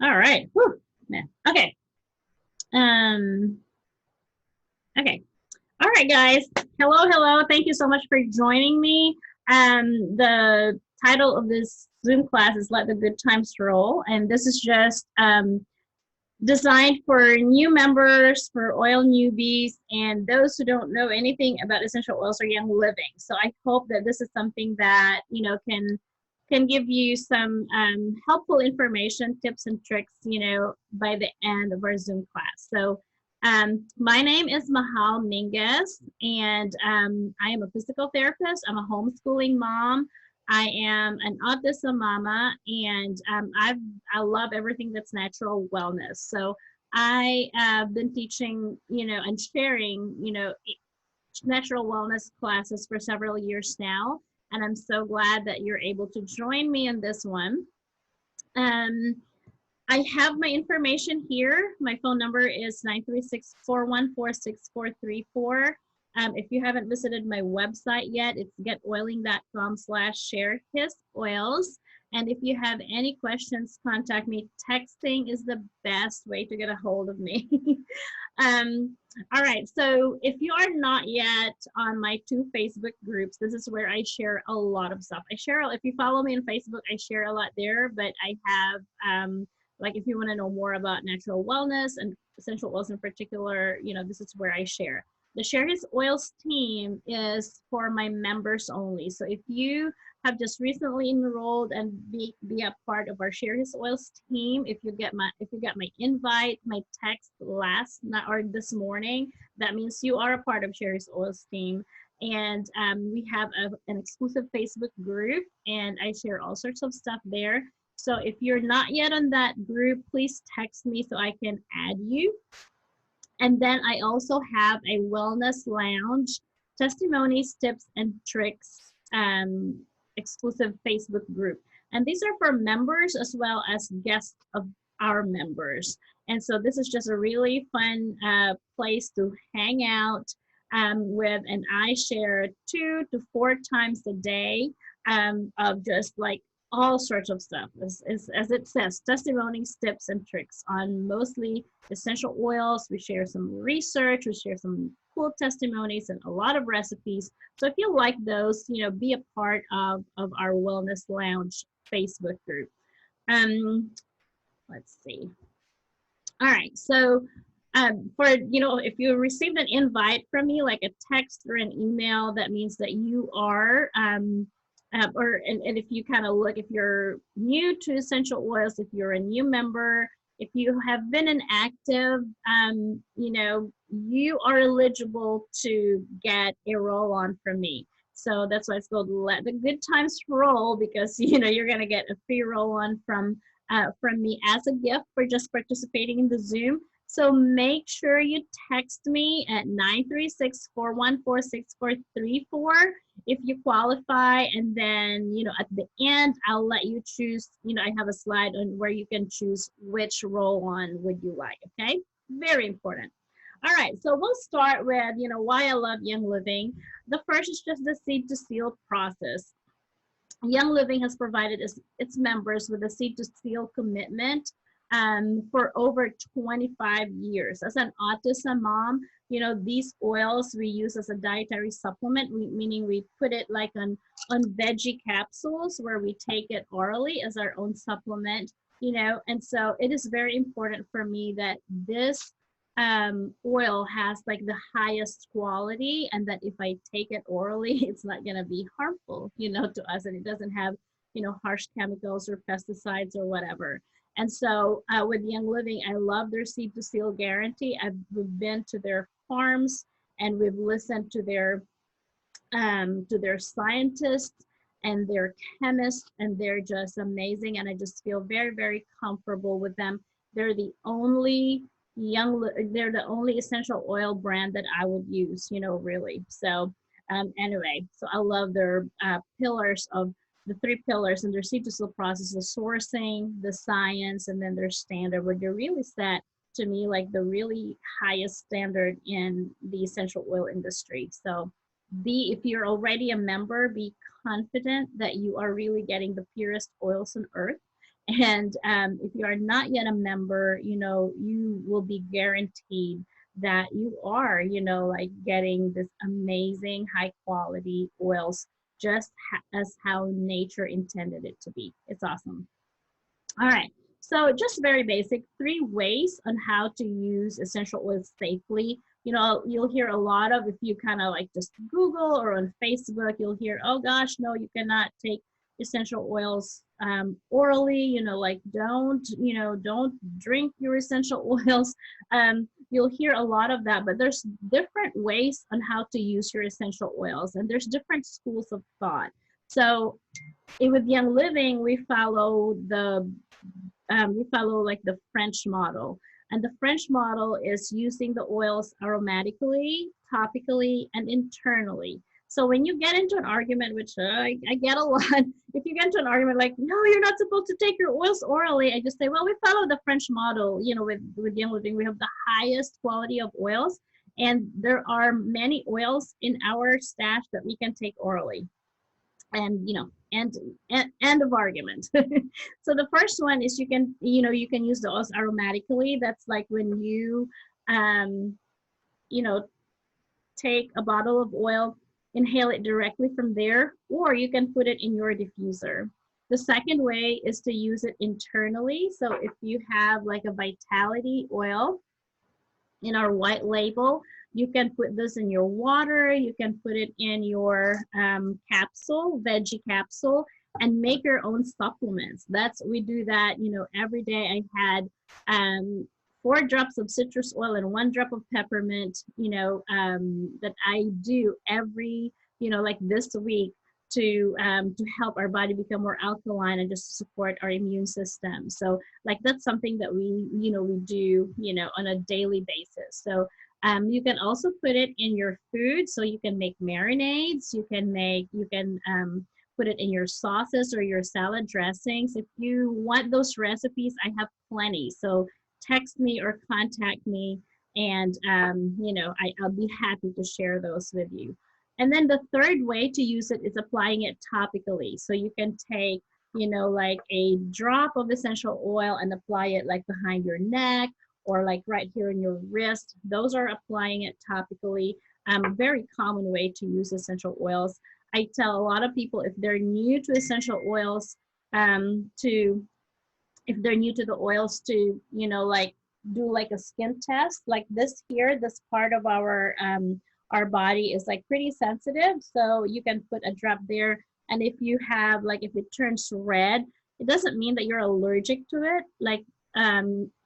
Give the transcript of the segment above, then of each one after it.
All right. Whew. Man. Okay. Um, okay. All right, guys. Hello, hello. Thank you so much for joining me. The title of this Zoom class is Let the Good Times Roll. And this is just designed for new members, for oil newbies, and those who don't know anything about essential oils or young living. So I hope that this is something that can give you some helpful information, tips, and tricks, by the end of our Zoom class. So my name is Mahal Mingus, and I am a physical therapist. I'm a homeschooling mom. I am an autism mama, and I love everything that's natural wellness. So I have been teaching, and sharing, natural wellness classes for several years now, and I'm so glad that you're able to join me in this one. Um, I have my information here. My phone number is 936-414-6434. If you haven't visited my website yet, it's getoiling.com/sharehisoils. And if you have any questions, contact me. Texting is the best way to get a hold of me. All right, so if you are not yet on my two Facebook groups, this is where I share a lot of stuff. If you follow me on Facebook, I share a lot there, but I have like if you want to know more about natural wellness and essential oils in particular, this is where I share. The Share His Oils team is for my members only. So if you have just recently enrolled and be a part of our Share His Oils team, if you got my invite, my text last night or this morning, that means you are a part of Share His Oils team. And we have an exclusive Facebook group, and I share all sorts of stuff there. So if you're not yet on that group, please text me so I can add you. And then I also have a wellness lounge, testimonies, tips, and tricks exclusive Facebook group. And these are for members as well as guests of our members. And so this is just a really fun place to hang out with, and I share 2 to 4 times a day of just like all sorts of stuff, as it says, testimonies, tips, and tricks on mostly essential oils. We share some research, we share some cool testimonies, and a lot of recipes. So if you like those, be a part of our Wellness Lounge Facebook group. Let's see. All right, so if you received an invite from me, like a text or an email, that means that you are and if you kind of look, if you're new to essential oils, if you're a new member, if you have been inactive, you are eligible to get a roll on from me. So that's why it's called Let the Good Times Roll, because you're gonna get a free roll on from me as a gift for just participating in the Zoom. So make sure you text me at 936-414-6434 if you qualify, and then at the end I'll let you choose. I have a slide on where you can choose which roll on would you like. Okay, very important. All right, so we'll start with why I love Young Living. The first is just the seed to seal process. Young Living has provided its members with a seed to seal commitment for over 25 years. As an autism mom, these oils we use as a dietary supplement, meaning we put it like on veggie capsules where we take it orally as our own supplement, and so it is very important for me that this oil has like the highest quality, and that if I take it orally, it's not going to be harmful, to us, and it doesn't have, harsh chemicals or pesticides or whatever. And so with Young Living, I love their seed to seal guarantee. We've been to their farms and we've listened to their scientists and their chemists, and they're just amazing. And I just feel very, very comfortable with them. They're the only essential oil brand that I would use, really. So anyway, so I love their pillars of the 3 pillars, and their seed to seal process: the sourcing, the science, and then their standard, where they're really set to me like the really highest standard in the essential oil industry. So if you're already a member, be confident that you are really getting the purest oils on earth. And if you are not yet a member, you know, you will be guaranteed that you are, you know, like getting this amazing high quality oils just as how nature intended it to be. It's awesome. All right. So just very basic, 3 ways on how to use essential oils safely. You know, you'll hear a lot of, if you kind of like just Google or on Facebook, you'll hear, oh gosh, no, you cannot take essential oils orally, you know, like don't drink your essential oils. You'll hear a lot of that, but there's different ways on how to use your essential oils, and there's different schools of thought. So with Young Living, we follow like the French model. And the French model is using the oils aromatically, topically, and internally. So when you get into an argument, which I get a lot, if you get into an argument like, no, you're not supposed to take your oils orally, I just say, well, we follow the French model. You know, with Young Living, we have the highest quality of oils, and there are many oils in our stash that we can take orally. And you know, end of argument. So the first one is you can use the oils aromatically. That's like when you you know, take a bottle of oil, inhale it directly from there, or you can put it in your diffuser. The second way is to use it internally. So if you have like a Vitality oil in our white label, you can put this in your water, you can put it in your capsule, veggie capsule, and make your own supplements. We do that, you know, every day. I had 4 drops of citrus oil and 1 drop of peppermint, you know, that I do every, you know, like this week to help our body become more alkaline and just to support our immune system. So like that's something that we do, you know, on a daily basis. So you can also put it in your food, so you can make marinades. You can put it in your sauces or your salad dressings. If you want those recipes, I have plenty. So text me or contact me, and you know, I'll be happy to share those with you. And then the third way to use it is applying it topically. So you can take, you know, like a drop of essential oil and apply it like behind your neck, or like right here in your wrist. Those are applying it topically. A very common way to use essential oils. I tell a lot of people, if they're new to essential oils, if they're new to the oils, to, you know, like do like a skin test. Like this here, this part of our body is like pretty sensitive, so you can put a drop there. And if you have like, if it turns red, it doesn't mean that you're allergic to it. Like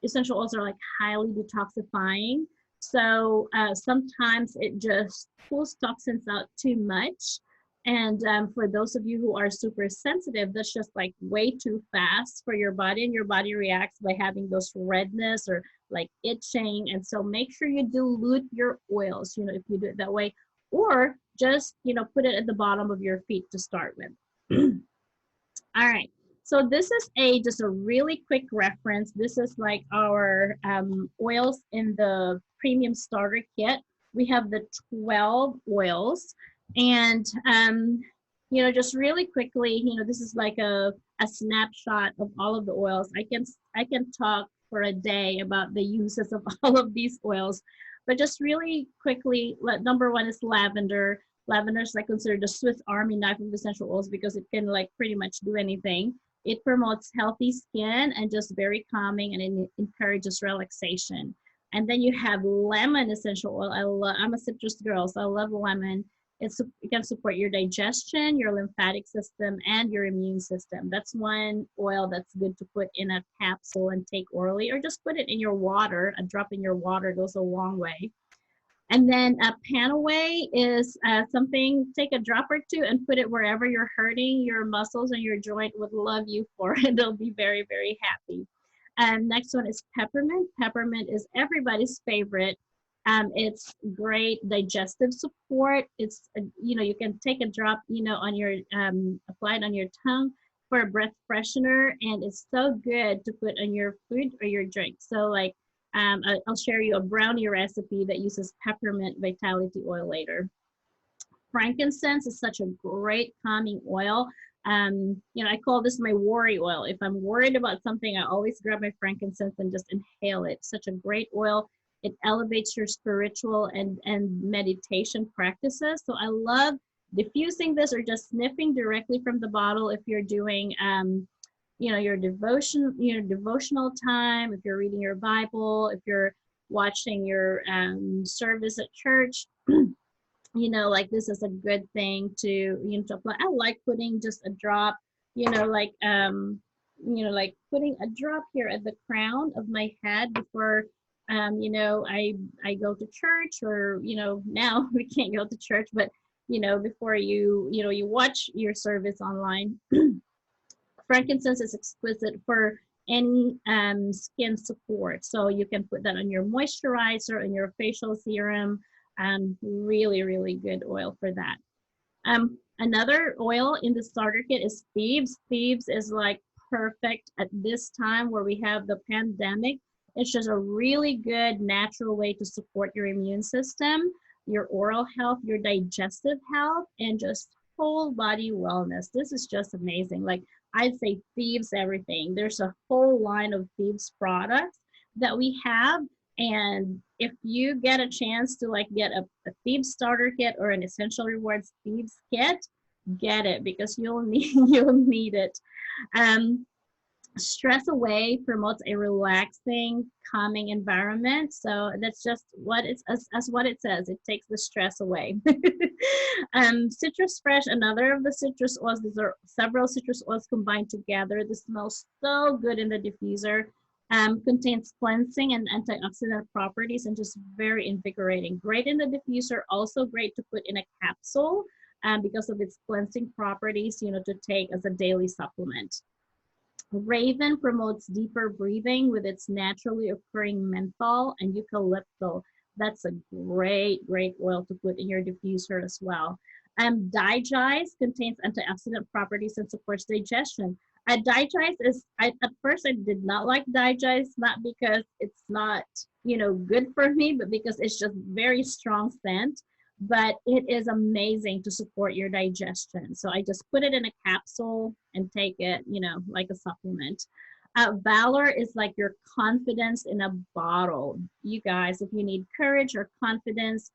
essential oils are like highly detoxifying, so sometimes it just pulls toxins out too much. And for those of you who are super sensitive, that's just like way too fast for your body, and your body reacts by having those redness or like itching. And so make sure you dilute your oils, you know, if you do it that way, or just, you know, put it at the bottom of your feet to start with. All right. So this is just a really quick reference. This is like our oils in the premium starter kit. We have the 12 oils, and you know, just really quickly, you know, this is like a snapshot of all of the oils. I can talk for a day about the uses of all of these oils, but just really quickly, number 1 is lavender. Lavender is like considered the Swiss Army knife of essential oils because it can like pretty much do anything. It promotes healthy skin and just very calming, and it encourages relaxation. And then you have lemon essential oil. I'm a citrus girl, so I love lemon. It can support your digestion, your lymphatic system, and your immune system. That's one oil that's good to put in a capsule and take orally, or just put it in your water. A drop in your water goes a long way. And then Panaway is something, take a drop or 2 and put it wherever you're hurting. Your muscles and your joint would love you for it. They'll be very, very happy. Next one is peppermint. Peppermint is everybody's favorite. It's great digestive support. It's, you know, you can take a drop, you know, on your, apply it on your tongue for a breath freshener. And it's so good to put on your food or your drink. So like, I'll share you a brownie recipe that uses peppermint vitality oil later. Frankincense is such a great calming oil. You know, I call this my worry oil. If I'm worried about something, I always grab my frankincense and just inhale it. Such a great oil. It elevates your spiritual and meditation practices. So I love diffusing this or just sniffing directly from the bottle if you're doing you know, your devotional time, if you're reading your Bible, if you're watching your service at church. You know, like this is a good thing to, you know, to apply. I like putting just a drop, you know, you know, like putting a drop here at the crown of my head before, you know, I go to church, or, you know, now we can't go to church, but, you know, before you know, you watch your service online. Frankincense is exquisite for any skin support. So you can put that on your moisturizer and your facial serum. Really, really good oil for that. Another oil in the starter kit is Thieves. Thieves is like perfect at this time where we have the pandemic. It's just a really good natural way to support your immune system, your oral health, your digestive health, and just whole body wellness. This is just amazing. Like I'd say Thieves everything. There's a whole line of Thieves products that we have. And if you get a chance to like get a Thieves starter kit or an Essential Rewards Thieves kit, get it because you'll need you'll need it. Um, Stress away promotes a relaxing, calming environment. So that's just what it's as what it says. It takes the stress away. Citrus Fresh, another of the citrus oils. These are several citrus oils combined together. This smells so good in the diffuser. Contains cleansing and antioxidant properties and just very invigorating. Great in the diffuser, also great to put in a capsule because of its cleansing properties, you know, to take as a daily supplement. Raven promotes deeper breathing with its naturally occurring menthol and eucalyptus. That's a great, great oil to put in your diffuser as well. Digest contains antioxidant properties and supports digestion. Digest is, at first I did not like Digest, not because it's not, you know, good for me, but because it's just very strong scent. But it is amazing to support your digestion. So I just put it in a capsule and take it, you know, like a supplement. Valor is like your confidence in a bottle. You guys, if you need courage or confidence,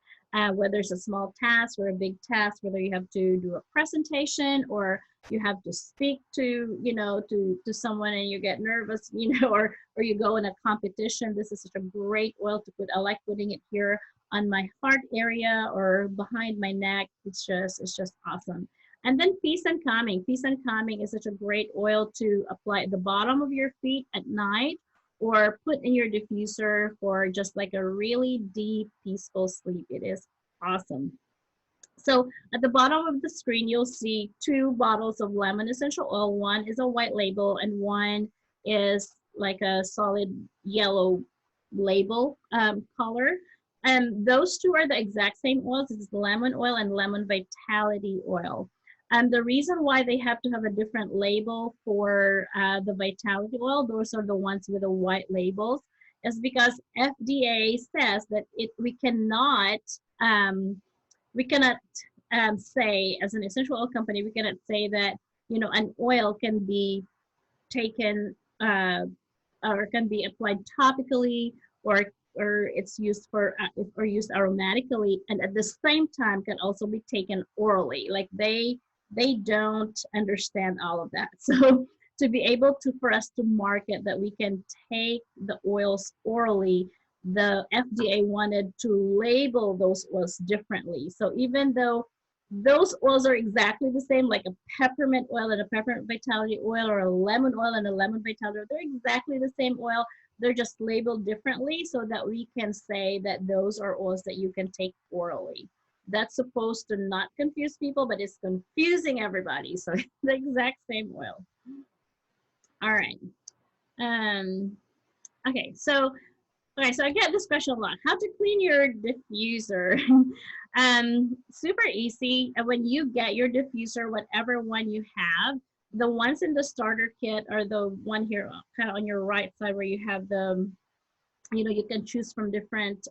whether it's a small task or a big task, whether you have to do a presentation or you have to speak to, you know, to someone and you get nervous, you know, or you go in a competition, this is such a great oil to put. I like putting it here on my heart area or behind my neck. It's just awesome. And then Peace and Calming. Peace and Calming is such a great oil to apply at the bottom of your feet at night or put in your diffuser for just like a really deep, peaceful sleep. It is awesome. So at the bottom of the screen, you'll see 2 bottles of lemon essential oil. One is a white label and one is like a solid yellow label color. And those 2 are the exact same oils. It's lemon oil and lemon vitality oil. And the reason why they have to have a different label for the vitality oil, those are the ones with the white labels, is because FDA says that we cannot say, as an essential oil company, we cannot say that, you know, an oil can be taken or can be applied topically or it's used for or used aromatically and at the same time can also be taken orally. Like they don't understand all of that. So to be able to, for us to market that we can take the oils orally, the FDA wanted to label those oils differently. So even though those oils are exactly the same, like a peppermint oil and a peppermint vitality oil or a lemon oil and a lemon vitality oil, they're exactly the same oil. They're just labeled differently so that we can say that those are oils that you can take orally. That's supposed to not confuse people, but it's confusing everybody. So it's the exact same oil. All right. Okay, so I get this question a lot. How to clean your diffuser? Super easy. When you get your diffuser, whatever one you have, the ones in the starter kit are the one here kind of on your right side where you have the, you know, you can choose from different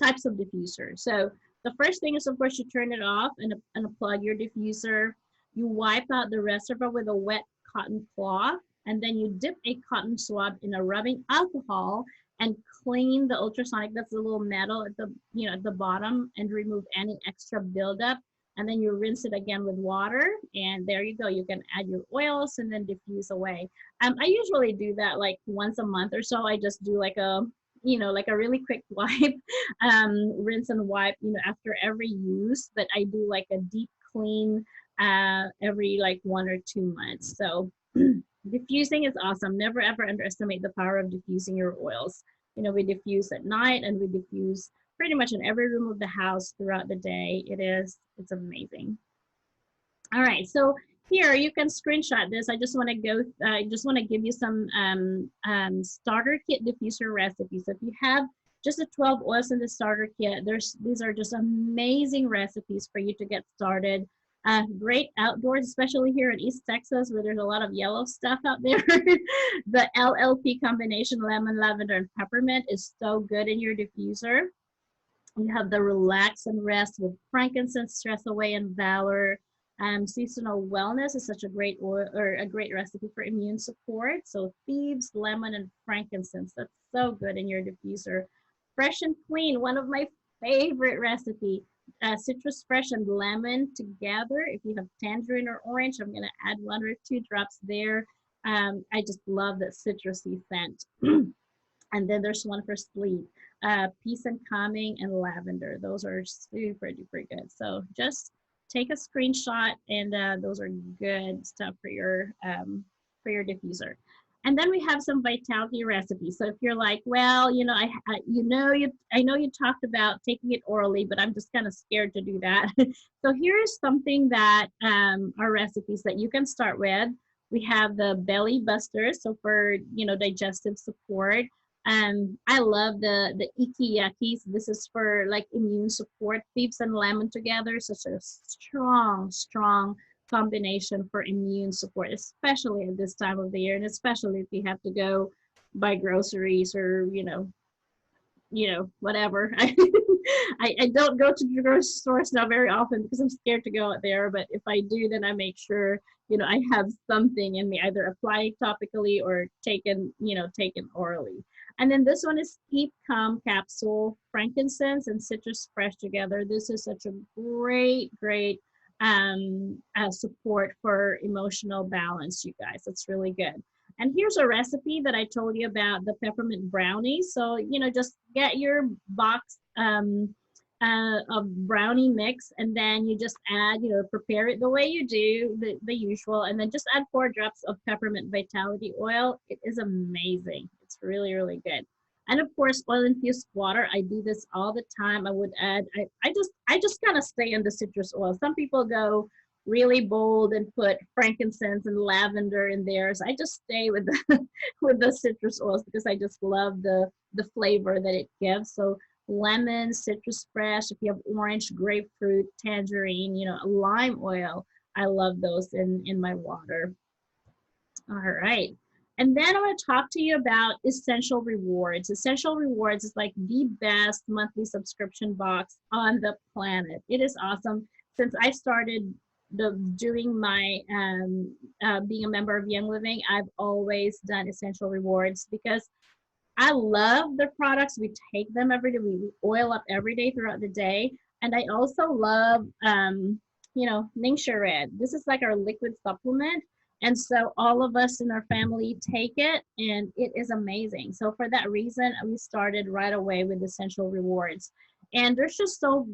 types of diffuser. So the first thing is, of course, you turn it off and unplug your diffuser. You wipe out the reservoir with a wet cotton cloth, and then you dip a cotton swab in a rubbing alcohol and clean the ultrasonic, that's the little metal at the, you know, at the bottom, and remove any extra buildup. And then you rinse it again with water, and there you go. You can add your oils and then diffuse away. I usually do that like once a month or so. I just do like a, you know, like a really quick wipe, rinse and wipe, you know, after every use. But I do like a deep clean every like 1 or 2 months. So diffusing is awesome. Never ever underestimate the power of diffusing your oils. You know, we diffuse at night and we diffuse pretty much in every room of the house throughout the day. It's amazing. All right, so here you can screenshot this. I just want to go, I just want to give you some starter kit diffuser recipes. So if you have just the 12 oils in the starter kit, these are just amazing recipes for you to get started. Great outdoors, especially here in East Texas where there's a lot of yellow stuff out there. The LLP combination, lemon, lavender, and peppermint, is so good in your diffuser. You have the relax and rest with frankincense, stress away, and valor. Seasonal wellness is such a great oil, or a great recipe for immune support. So thieves, lemon, and frankincense, that's so good in your diffuser. Fresh and clean, one of my favorite recipe. Citrus fresh and lemon together. If you have tangerine or orange, I'm gonna add 1 or 2 drops there. I just love that citrusy scent. And then there's one for sleep, peace and calming, and lavender. Those are super duper good. So just take a screenshot, and those are good stuff for your diffuser. And then we have some vitality recipes. So if you're like, well, you know, I know you talked about taking it orally, but I'm just kind of scared to do that. So here is something that are recipes that you can start with. We have the belly busters, so for, you know, digestive support. I love the ikiyakis. This is for like immune support. Thieves and lemon together, such a strong combination for immune support, especially at this time of the year, and especially if you have to go buy groceries or whatever. I don't go to the grocery stores now very often because I'm scared to go out there, but if I do, then I make sure, you know, I have something in me, either apply topically or taken orally. And then this one is Keep Calm capsule, frankincense and citrus fresh together. This is such a great support for emotional balance, you guys. It's really good. And here's a recipe that I told you about, the peppermint brownies. So, you know, just get your box of brownie mix, and then you just add, you know, prepare it the way you do, the usual, and then just add 4 drops of peppermint vitality oil. It is amazing. It's really, really good. And of course, oil infused water. I do this all the time. I would add, I just kind of stay in the citrus oil. Some people go really bold and put frankincense and lavender in theirs. I just stay with the with the citrus oils because I just love the flavor that it gives. So lemon, citrus fresh, if you have orange, grapefruit, tangerine, you know, lime oil, I love those in my water. All right. And then I want to talk to you about Essential Rewards. Essential Rewards is like the best monthly subscription box on the planet. It is awesome. Since I started doing my being a member of Young Living, I've always done Essential Rewards because I love the products. We take them every day. We oil up every day throughout the day. And I also love, Ningxia Red. This is like our liquid supplement. And so all of us in our family take it, and it is amazing. So for that reason, we started right away with Essential Rewards. And there's just so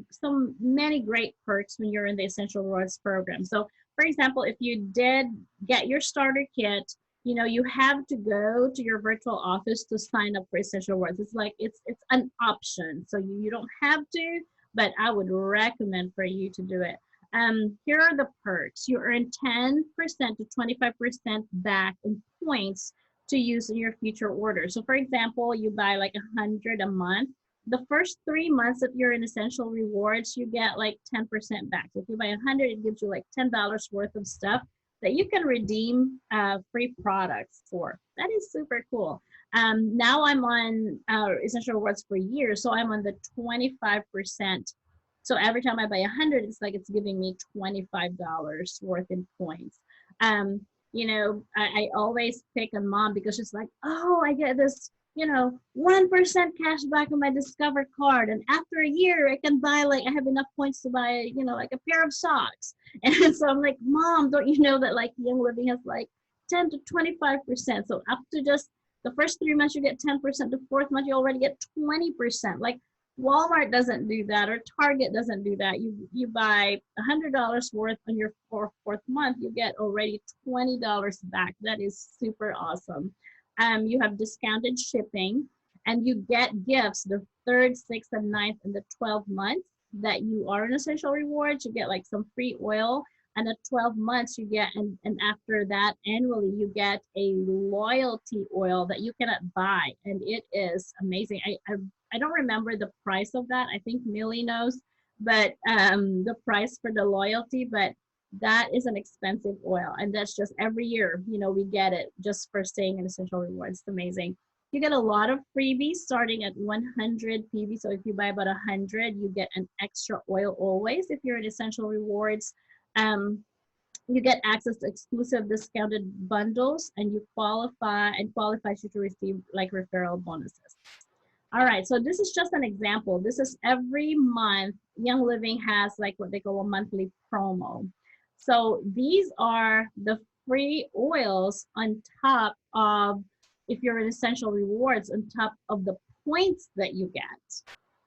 many great perks when you're in the Essential Rewards program. So for example, if you did get your starter kit, you know, you have to go to your virtual office to sign up for Essential Rewards. It's like, it's an option. So you don't have to, but I would recommend for you to do it. Here are the perks. You earn 10% to 25% back in points to use in your future orders. So for example, you buy like 100 a month. The first 3 months that you're in Essential Rewards, you get like 10% back. So if you buy 100, it gives you like $10 worth of stuff that you can redeem free products for. That is super cool. Now I'm on Essential Rewards for years, so I'm on the 25% So every time I buy 100, it's like it's giving me $25 worth in points. You know, I always pick on mom because she's like, oh, I get this, you know, 1% cash back on my Discover card. And after a year, I can buy, like, I have enough points to buy, you know, like a pair of socks. And so I'm like, Mom, don't you know that like Young Living has like 10 to 25%? So up to just the first 3 months, you get 10%. The fourth month, you already get 20%. Like, Walmart doesn't do that, or Target doesn't do that. You buy $100 worth on your fourth month, you get already $20 back. That is super awesome. You have discounted shipping, and you get gifts the third, sixth, and ninth, and the 12th month that you are in Essential Rewards. You get like some free oil, and at 12 months you get, and after that annually you get a loyalty oil that you cannot buy, and it is amazing. I don't remember the price of that. I think Millie knows, but the price for the loyalty, but that is an expensive oil, and that's just every year, you know, we get it just for staying in Essential Rewards. It's amazing. You get a lot of freebies starting at 100 PV. So if you buy about 100, you get an extra oil always if you're in Essential Rewards. Um, you get access to exclusive discounted bundles, and you qualifies you to receive like referral bonuses. All right, so this is just an example. This is every month. Young Living has like what they call a monthly promo. So these are the free oils on top of, if you're in Essential Rewards, on top of the points that you get.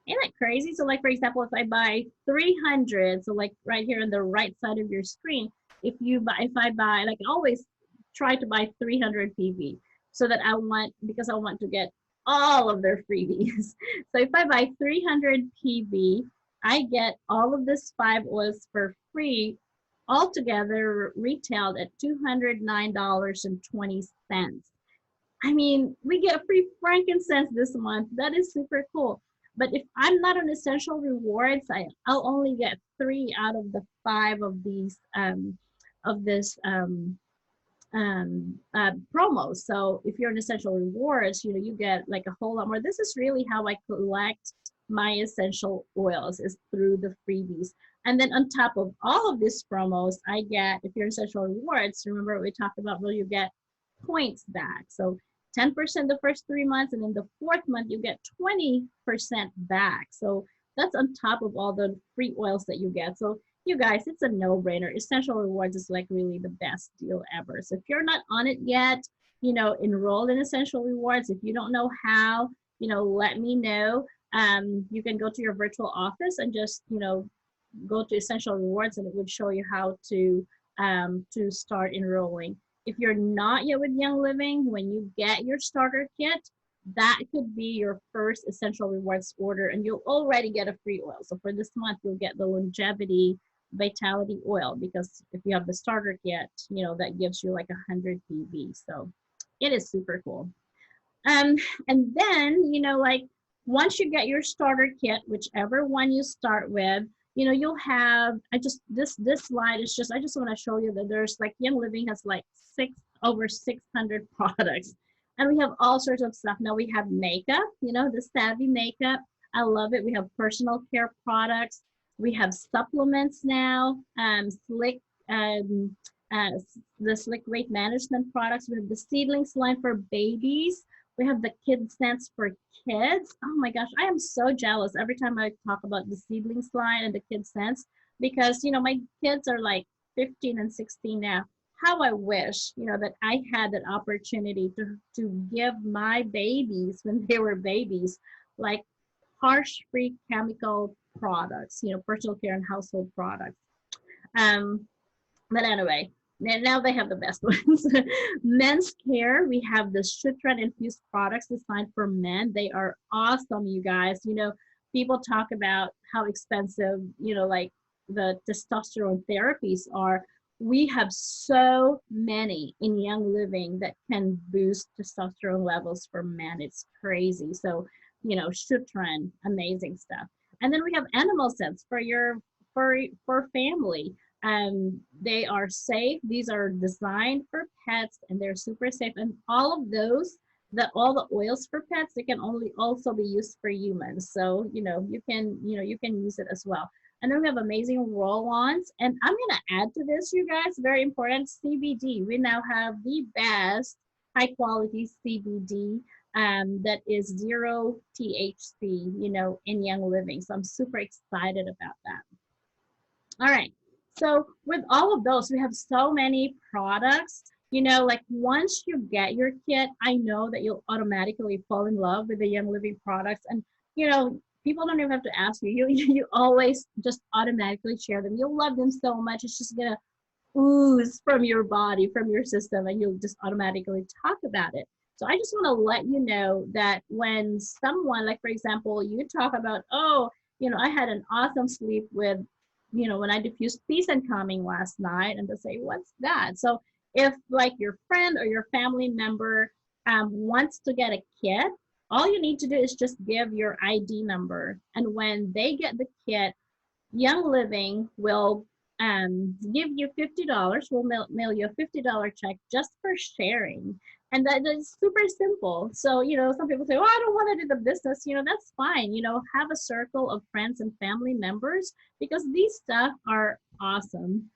Isn't that crazy? So like, for example, if I buy 300, so like right here on the right side of your screen, if I buy, like I always try to buy 300 PV so that because I want to get all of their freebies. So if I buy 300 PV, I get all of this 5 oils for free, altogether retailed at $209.20. I mean, we get free frankincense this month. That is super cool. But if I'm not on Essential Rewards, I'll only get 3 out of the 5 of these of this promos. So if you're in Essential Rewards, you know, you get like a whole lot more. This is really how I collect my essential oils, is through the freebies. And then on top of all of these promos, I get, if you're in Essential Rewards, remember what we talked about, well, you get points back. So 10% the first 3 months, and then the fourth month you get 20% back. So that's on top of all the free oils that you get. So you guys, it's a no-brainer. Essential Rewards is like really the best deal ever. So if you're not on it yet, you know, enroll in Essential Rewards. If you don't know how, you know, let me know. You can go to your virtual office and just, you know, go to Essential Rewards, and it would show you how to start enrolling. If you're not yet with Young Living, when you get your starter kit, that could be your first Essential Rewards order, and you'll already get a free oil. So for this month, you'll get the Longevity Vitality Oil, because if you have the starter kit, you know, that gives you like 100 PV. So it is super cool. And then, you know, like once you get your starter kit, whichever one you start with, you know, you'll have, this slide is just, I just want to show you that there's like, Young Living has like over 600 products, and we have all sorts of stuff. Now we have makeup, you know, the Savvy makeup. I love it. We have personal care products. We have supplements now, Slick, the Slick Weight Management products. We have the Seedlings line for babies. We have the Kid Sense for kids. Oh my gosh, I am so jealous every time I talk about the Seedlings line and the Kid Sense, because, you know, my kids are like 15 and 16 now. How I wish, you know, that I had that opportunity to give my babies, when they were babies, like harsh-free chemical products, you know, personal care and household products. But anyway, now they have the best ones. Men's care, we have the Shutran infused products designed for men. They are awesome, you guys. You know, people talk about how expensive, you know, like the testosterone therapies are. We have so many in Young Living that can boost testosterone levels for men. It's crazy. So, you know, Shutran, amazing stuff. And then we have animal scents for your for family. They are safe. These are designed for pets, and they're super safe. And all of those, all the oils for pets, they can only also be used for humans. So, you know, you can use it as well. And then we have amazing roll-ons. And I'm going to add to this, you guys, very important, CBD. We now have the best high quality CBD that is zero THC, you know, in Young Living. So I'm super excited about that. All right. So with all of those, we have so many products. You know, like once you get your kit, I know that you'll automatically fall in love with the Young Living products. And, you know, people don't even have to ask you. You always just automatically share them. You'll love them so much. It's just going to ooze from your body, from your system, and you'll just automatically talk about it. So I just want to let you know that when someone, like for example, you talk about, oh, you know, I had an awesome sleep with, you know, when I diffused peace and calming last night, and they say, what's that? So if like your friend or your family member wants to get a kit, all you need to do is just give your ID number. And when they get the kit, Young Living will give you $50. We'll mail you a $50 check just for sharing. And that is super simple. So, you know, some people say, oh, I don't want to do the business. You know, that's fine. You know, have a circle of friends and family members because these stuff are awesome.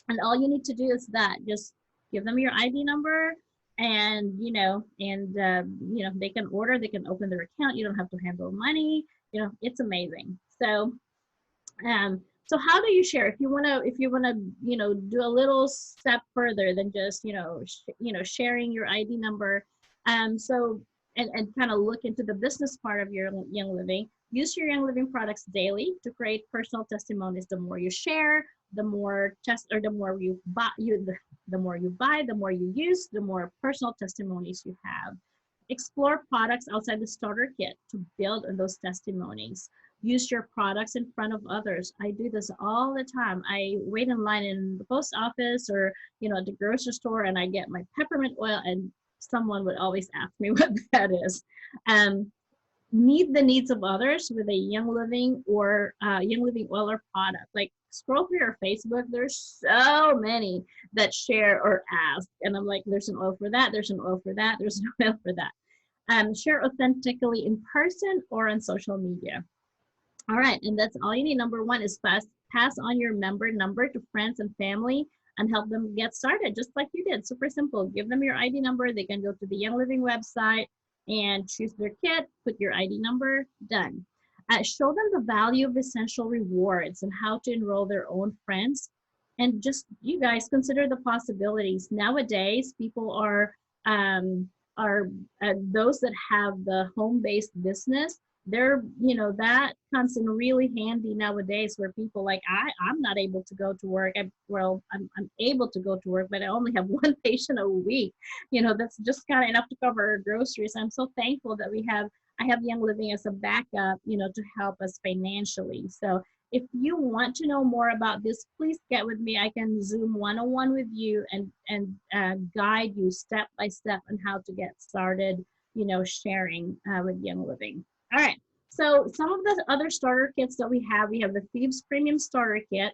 And all you need to do is that just give them your ID number and, you know, they can order, they can open their account. You don't have to handle money. You know, it's amazing. So how do you share? If you wanna, you know, do a little step further than just, sharing your ID number. So and kind of look into the business part of your Young Living. Use your Young Living products daily to create personal testimonies. The more you share, the more the more you buy, the more you buy, the more you use, the more personal testimonies you have. Explore products outside the starter kit to build on those testimonies. Use your products in front of others. I do this all the time. I wait in line in the post office or, you know, at the grocery store, and I get my peppermint oil, and someone would always ask me what that is. Meet the needs of others with a Young Living or Young Living oil or product. Like scroll through your Facebook, there's so many that share or ask, and I'm like, there's an oil for that, there's an oil for that, there's an oil for that. Share authentically in person or on social media. All right, and that's all you need. Number one is pass on your member number to friends and family and help them get started, just like you did. Super simple. Give them your ID number. They can go to the Young Living website and choose their kit, put your ID number, done. Show them the value of essential rewards and how to enroll their own friends. And just, you guys, consider the possibilities. Nowadays, people are those that have the home-based business, they're, you know, that comes in really handy nowadays where people like, I'm not able to go to work. I'm able to go to work, but I only have one patient a week. You know, that's just kind of enough to cover our groceries. I'm so thankful that I have Young Living as a backup, you know, to help us financially. So if you want to know more about this, please get with me. I can Zoom one-on-one with you and guide you step by step on how to get started, you know, sharing with Young Living. All right, so some of the other starter kits that we have the Thieves Premium Starter Kit.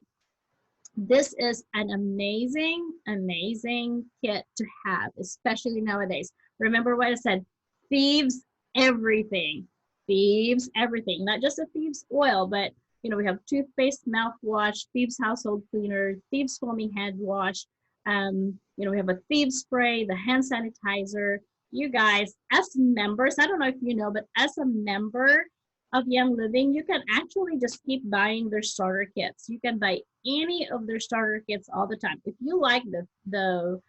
This is an amazing, amazing kit to have, especially nowadays. Remember what I said, Thieves everything. Thieves everything, not just a Thieves oil, but you know, we have toothpaste, mouthwash, Thieves household cleaner, Thieves foaming hand wash. You know, we have a Thieves spray, the hand sanitizer. You guys, as members, I don't know if you know, but as a member of Young Living, you can actually just keep buying their starter kits. You can buy any of their starter kits all the time. If you like the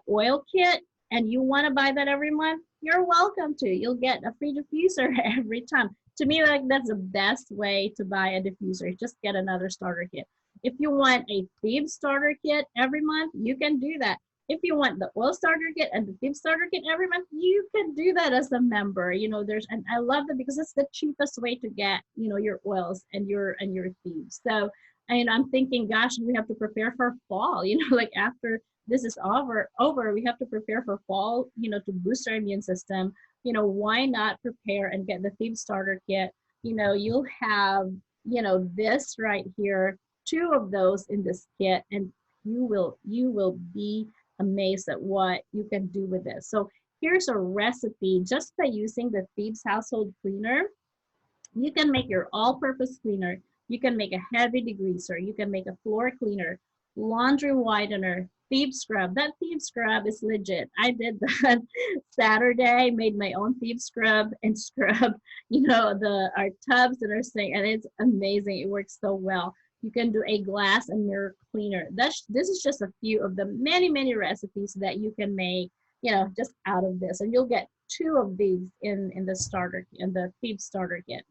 oil kit and you want to buy that every month, you're welcome to. You'll get a free diffuser every time. To me, like, that's the best way to buy a diffuser. Just get another starter kit. If you want a Thieves starter kit every month, you can do that. If you want the oil starter kit and the Thieves starter kit every month, you can do that as a member. You know, and I love that because it's the cheapest way to get, you know, your oils and your Thieves. So, and I'm thinking, gosh, we have to prepare for fall, you know, like after this is over, we have to prepare for fall, you know, to boost our immune system. You know, why not prepare and get the Thieves starter kit? You know, you'll have, you know, this right here, 2 of those in this kit, and you will be amazed at what you can do with this. So here's a recipe. Just by using the Thieves household cleaner, you can make your all-purpose cleaner You can make a heavy degreaser. You can make a floor cleaner, laundry whitener, thief scrub. That thief scrub is legit. I did that Saturday, made my own thief scrub and scrub, our tubs and our sink, and it's amazing. It works so well. You can do a glass and mirror cleaner. This is just a few of the many, many recipes that you can make, just out of this. And you'll get 2 of these in the thief starter kit.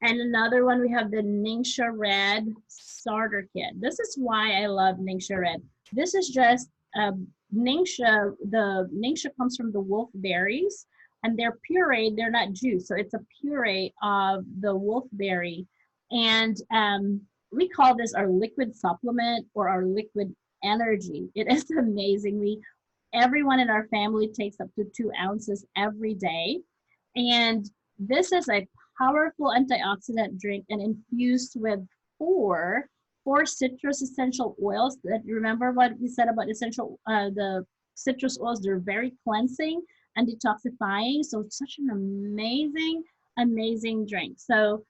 And another one, we have the Ningxia Red starter kit. This is why I love Ningxia Red. This is just Ningxia. The Ningxia comes from the wolf berries, and they're pureed. They're not juice, so it's a puree of the wolfberry. And we call this our liquid supplement or our liquid energy. It is amazing. Everyone in our family takes up to 2 ounces every day. And this is a powerful antioxidant drink and infused with four citrus essential oils. That, remember what we said about the citrus oils, they're very cleansing and detoxifying. So it's such an amazing drink. So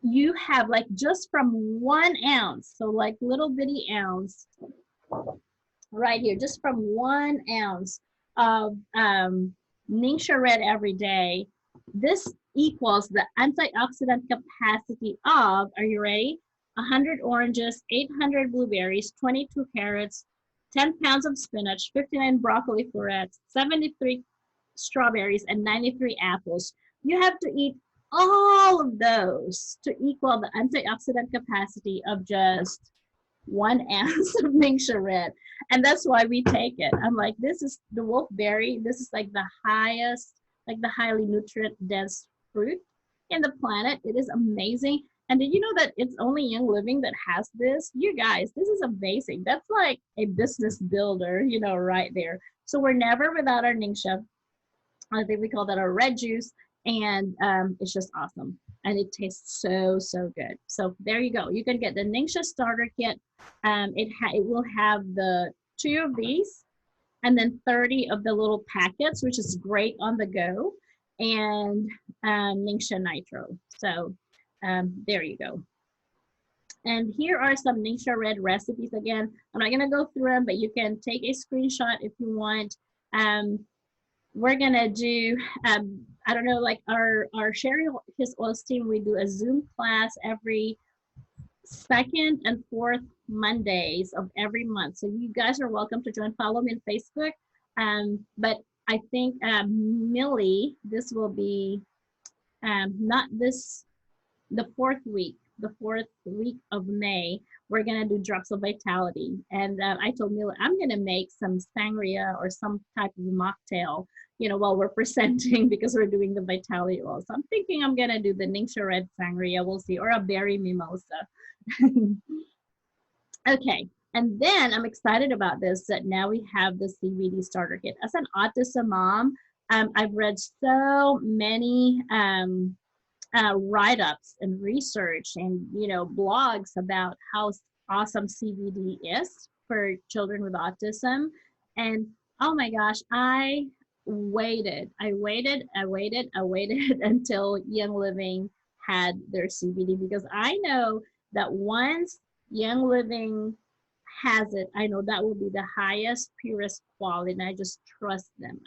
you have like just from 1 ounce, so like little bitty ounce right here, just from 1 ounce of Ningxia Red every day. This equals the antioxidant capacity of, are you ready? 100 oranges, 800 blueberries, 22 carrots, 10 pounds of spinach, 59 broccoli florets, 73 strawberries, and 93 apples. You have to eat all of those to equal the antioxidant capacity of just 1 ounce of Ningxia Red. And that's why we take it. I'm like, this is the wolfberry. This is like the highest, like the highly nutrient dense fruit in the planet. It is amazing. And did you know that it's only Young Living that has this? You guys, this is amazing. That's like a business builder, right there. So we're never without our Ningxia. I think we call that our red juice. And it's just awesome. And it tastes so good. So there you go. You can get the Ningxia starter kit. It will have the 2 of these and then 30 of the little packets, which is great on the go, and Ningxia Nitro. So there you go. And here are some Ningxia Red recipes. Again, I'm not gonna go through them, but you can take a screenshot if you want. We're gonna do, I don't know, like our Sherry His Oils team, we do a Zoom class every 2nd and 4th Mondays of every month. So you guys are welcome to join. Follow me on Facebook. But I think Millie, this will be not this, the 4th week of May, we're gonna do Drops of Vitality. And I told Millie, I'm gonna make some sangria or some type of mocktail, while we're presenting, because we're doing the Vitality oil. So I'm thinking I'm gonna do the Ningxia Red sangria, we'll see, or a berry mimosa. Okay, and then I'm excited about this, that now we have the CBD starter kit. As an autism mom, I've read so many write-ups and research and blogs about how awesome CBD is for children with autism. And oh my gosh, I waited until Young Living had their CBD, because I know that once Young Living has it, I know that will be the highest, purest quality, and I just trust them.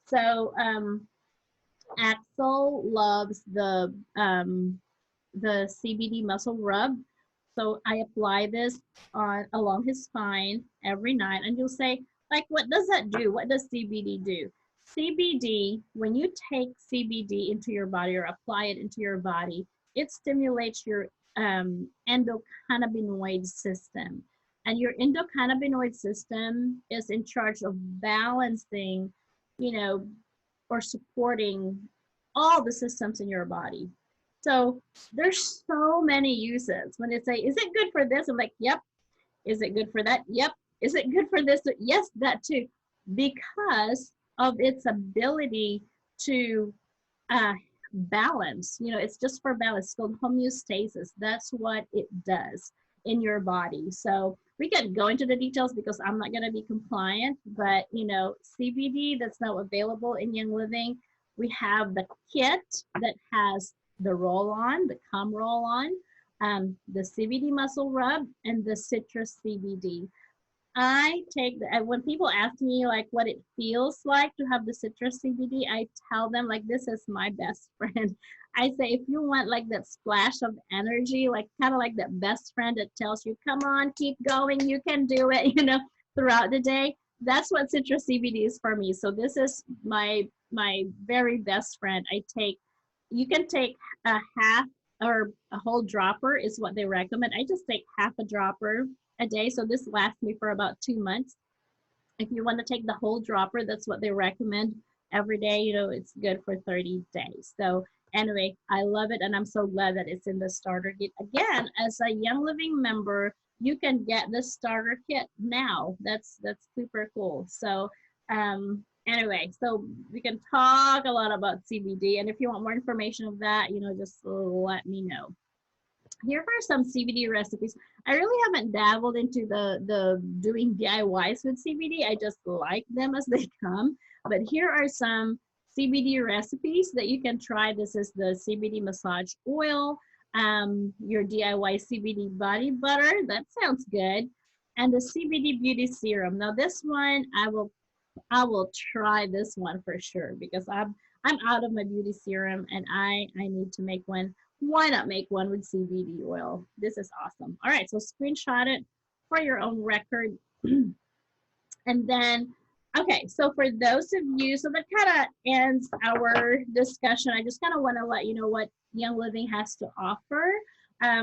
So Axel loves the CBD muscle rub. So I apply this along his spine every night. And you'll say, like, what does that do? What does CBD do? CBD, when you take CBD into your body or apply it into your body, it stimulates your endocannabinoid system. And your endocannabinoid system is in charge of balancing, or supporting all the systems in your body. So there's so many uses. When they say, is it good for this? I'm like, yep. Is it good for that? Yep. Is it good for this? Yes, that too. Because of its ability to balance, it's just for balance. It's called homeostasis. That's what it does in your body. So we can go into the details because I'm not going to be compliant, but CBD that's now available in Young Living. We have the kit that has the roll-on, the cum roll-on, the CBD muscle rub, and the citrus CBD. I take the, and when people ask me like what it feels like to have the citrus CBD, I tell them like this is my best friend. I say if you want like that splash of energy, like kind of like that best friend that tells you, come on, keep going, you can do it, you know, throughout the day. That's what citrus CBD is for me. So this is my very best friend. I take, you can take a half or a whole dropper is what they recommend. I just take half a dropper a day. So this lasts me for about 2 months. If you want to take the whole dropper, that's what they recommend every day. You know, it's good for 30 days. So anyway, I love it. And I'm so glad that it's in the starter kit. Again, as a Young Living member, you can get the starter kit now. That's super cool. So anyway, so we can talk a lot about CBD. And if you want more information of that, you know, just let me know. Here are some CBD recipes. I really haven't dabbled into the doing DIYs with CBD. I just like them as they come. But here are some CBD recipes that you can try. This is the CBD massage oil, your DIY CBD body butter. That sounds good. And the CBD beauty serum. Now this one, I will try this one for sure because I'm out of my beauty serum and I need to make one. Why not make one with CBD oil? This is awesome. All right, so screenshot it for your own record. And then, okay, so for those of you, so that kind of ends our discussion. I just kind of want to let you know what Young Living has to offer.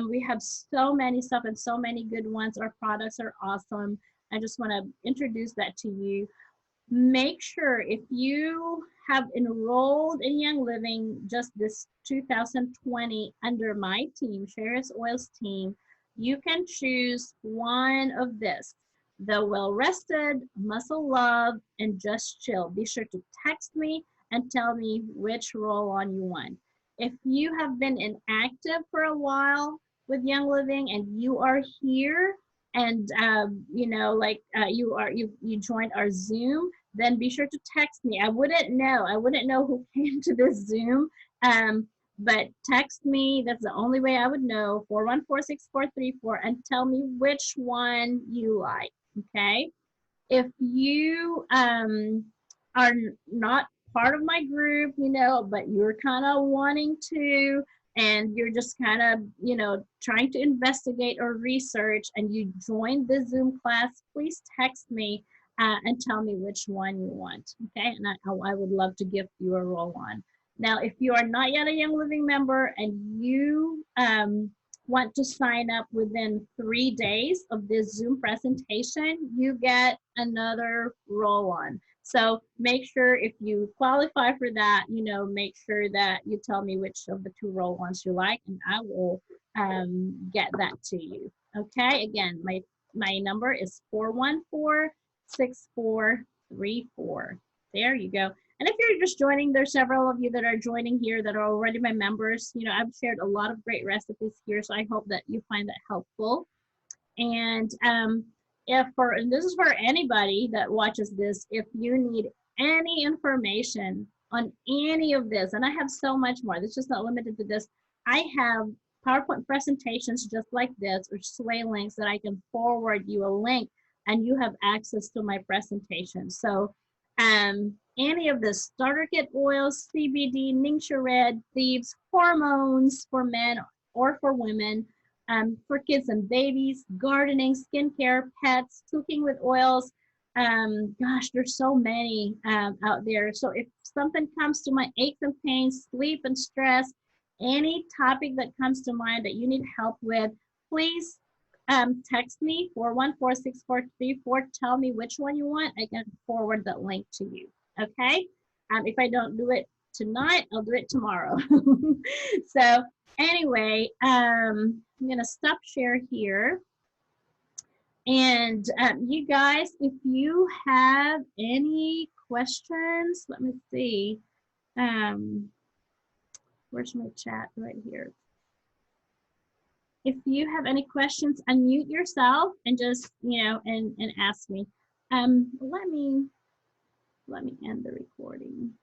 We have so many stuff and so many good ones. Our products are awesome. I just want to introduce that to you. Make sure if you have enrolled in Young Living just this 2020 under my team, Sherris Oils team, you can choose one of this, the Well Rested, Muscle Love, and Just Chill. Be sure to text me and tell me which roll-on you want. If you have been inactive for a while with Young Living and you are here and you know, like you joined our Zoom, then be sure to text me. I wouldn't know who came to this Zoom, but text me. That's the only way I would know, 414-6434, and tell me which one you like, okay? If you are not part of my group, you know, but you're kind of wanting to, and you're just kind of, you know, trying to investigate or research and you joined the Zoom class, please text me and tell me which one you want, okay? And I would love to gift you a roll-on. Now, if you are not yet a Young Living member and you want to sign up within 3 days of this Zoom presentation, you get another roll-on. So make sure if you qualify for that, you know, make sure that you tell me which of the 2 roll-ons you like, and I will get that to you. Okay, again, my number is 414-6434. There you go. And if you're just joining, there's several of you that are joining here that are already my members. You know, I've shared a lot of great recipes here, so I hope that you find that helpful. And and this is for anybody that watches this, if you need any information on any of this, and I have so much more, this is just not limited to this. I have PowerPoint presentations just like this, or Sway links that I can forward you a link and you have access to my presentation. So any of the starter kit oils, CBD, Ningxia Red, Thieves, hormones for men or for women, for kids and babies, gardening, skincare, pets, cooking with oils. Gosh, there's so many out there. So if something comes to my aches and pains, sleep and stress, any topic that comes to mind that you need help with, please text me 414-6434. Tell me which one you want. I can forward that link to you. Okay. If I don't do it tonight, I'll do it tomorrow. So anyway, I'm gonna stop share here. And you guys, if you have any questions, let me see. Where's my chat? Right here. If you have any questions, unmute yourself and just, you know, and ask me. Let me end the recording.